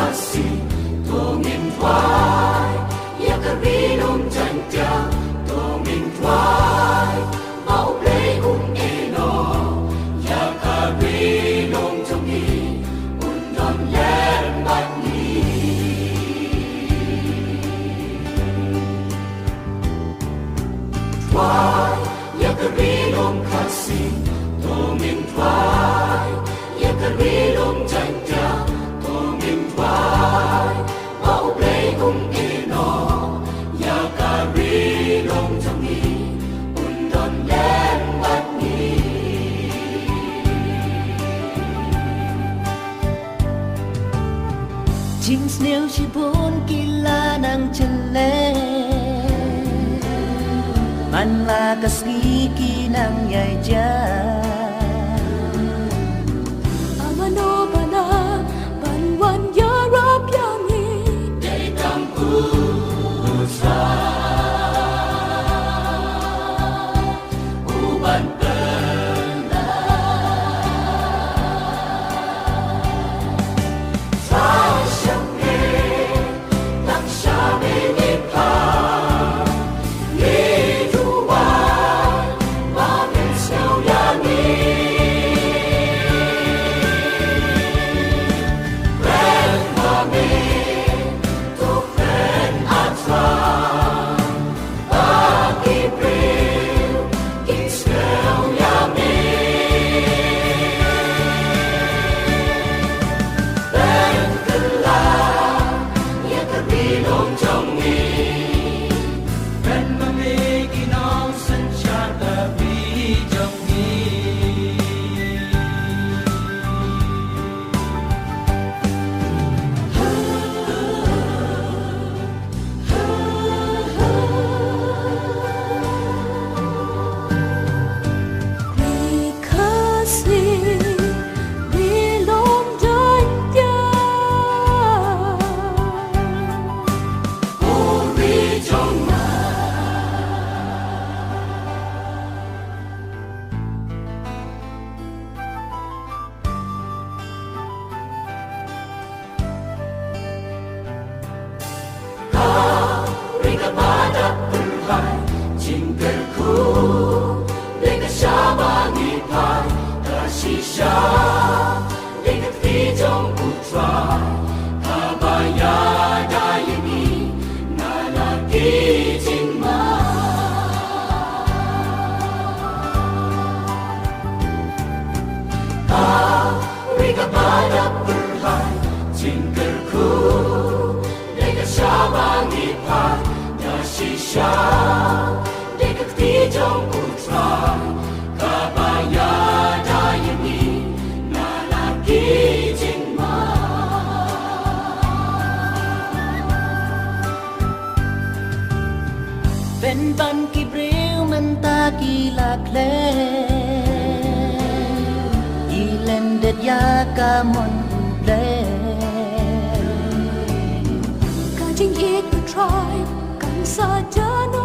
kasih tongin tuai ya karinong janja tongin tuai mau play eno ya karinong jongi undon len bat ni tuai ya karinong kasih tongin tuai ya karinong janja tongin tuai mau play eno ya karinong jongi undon len bat ni Jing snail si bun kila ng chale Man lakas ngiki ng yayja Amano ba na banwan yarap yangi Day kampu nusa uban pena sa siyangge taksyabe ni pa ni tuwan mamin siyaw yangi friend mamin to friend atra pag-ibril kinsiyaw yangi friend kala ya karinong jongi friend mamin ginong sansyata vi jongi kasih bilong janja uri jongma Kau kepada Tuhan jingkerku dengan syabang ipai kasih syah dengan tijong putra kabaya dayani nalaki jingma Kau kepada Tuhan jingkerku dengan syabang ipai kasih syah dengan tijong putra kabaya dayani nalaki jingma Ben ban kibril menta kilakle Ilendet ya kamon uble Kajing ik the tribe kan saja no